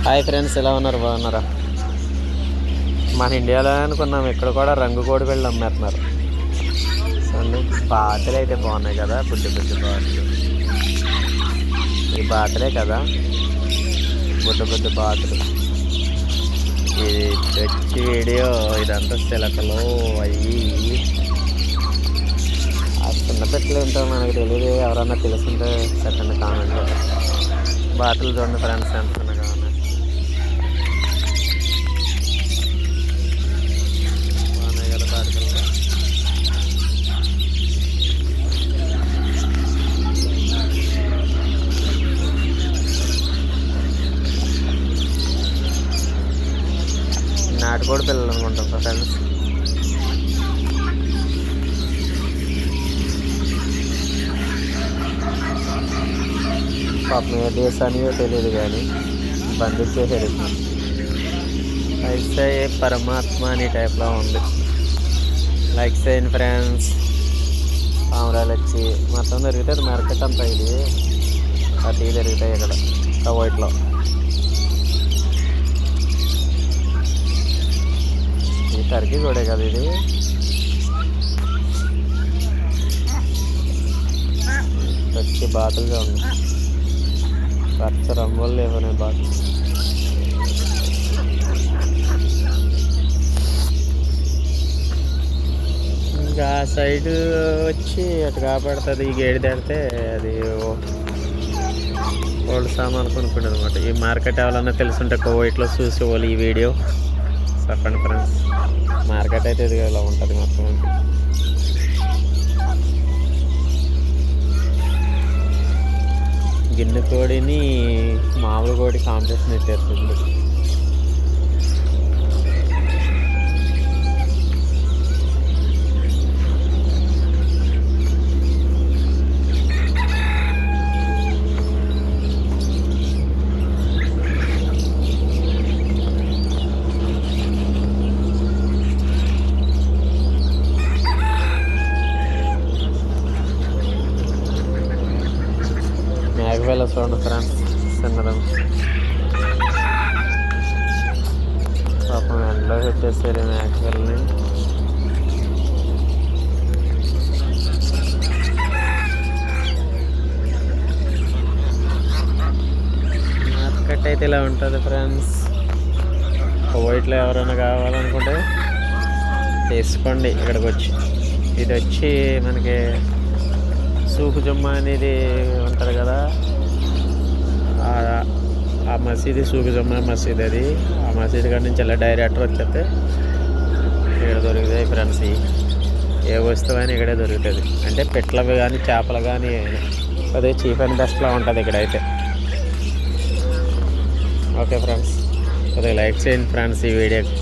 Hi friends, ఎలా ఉన్నారు? బాగున్నారా? మన ఇండియాలో అనుకున్నాం, ఇక్కడ కూడా రంగు కోడి వెళ్ళి అమ్మేస్తున్నారు. చూడండి, బాతులు అయితే బాగున్నాయి కదా, బుడ్డి బుడ్డి బాతులు. ఈ బాతులే కదా, బుడ్డి బుడ్డి బాతులు. ఇది తెచ్చి వీడియో ఇదంతా చిలకలు అయ్యి ఆ చిన్న పెట్టలు ఏంటో మనకు తెలియదు. ఎవరన్నా తెలుసుంటే చెప్పండి కామెంట్లో. బాతులు చూడండి ఫ్రెండ్స్, ఎంత చిన్నగా ఉన్నాయి. బాగున్నాయి కదా బాతులు. నాటుకోడి పిల్లలు అనుకుంటాం ఫ్రెండ్స్. పాపం ఏ దేశానియో తెలియదు కానీ బంధించేసారు. అయితే పరమాత్మ అని టైప్లో ఉంది. లైక్ చేయండి ఫ్రెండ్స్. పామరాలు వచ్చి మొత్తం దొరుకుతుంది మార్కెట్ అంతా. ఇది అటు దొరుకుతాయి ఇక్కడ కవైట్లో. ఇది టర్కీ కూడా కదా ఇది. వచ్చి బాతులు చూడండి, పచ్చ రంగులు లేవనే బాతులు. ఇంకా ఆ సైడ్ వచ్చి అటు కాపాడుతుంది. ఈ గేడి దాడితే అది ఓల్డ్ సామాన్ కొనుక్కుంటుంది అనమాట. ఈ మార్కెట్ ఎవరన్నా తెలుసుంటే కోవైట్లో చూసి వాళ్ళు ఈ వీడియో చెప్పండి ఫ్రెండ్స్. మార్కెట్ అయితే ఇది ఇలా ఉంటుంది మొత్తం. గిన్నె కోడిని మామూలు కోడి కాంపిటీషన్ పెట్టేస్తుంది. మేకపిల్ల చూడండి ఫ్రెండ్స్, చిన్నదం. పాపం ఎండలో పెట్టేసారు మేకపిల్లని. మార్కెట్ అయితే ఇలా ఉంటుంది ఫ్రెండ్స్. కువైట్లో ఎవరైనా కావాలనుకుంటే తీసుకోండి ఇక్కడికి వచ్చి. ఇది వచ్చి మనకి సూకు జుమ్మా అనేది ఉంటుంది కదా, ఆ మసీదు సూకు జుమ్మా మసీద్. అది ఆ మసీద్ కాడి నుంచి ఇలా డైరెక్టర్ వచ్చేస్తే ఇక్కడ దొరుకుతాయి ఫ్రెండ్స్. ఏ వస్తువు అయినా ఇక్కడే దొరుకుతుంది. అంటే పెట్టలు కానీ చేపలు కానీ అదే చీప్ అండ్ బెస్ట్లా ఉంటుంది ఇక్కడైతే. ఓకే ఫ్రెండ్స్, కొద్దిగా లైక్ చేయండి ఫ్రెండ్స్ ఈ వీడియోకి.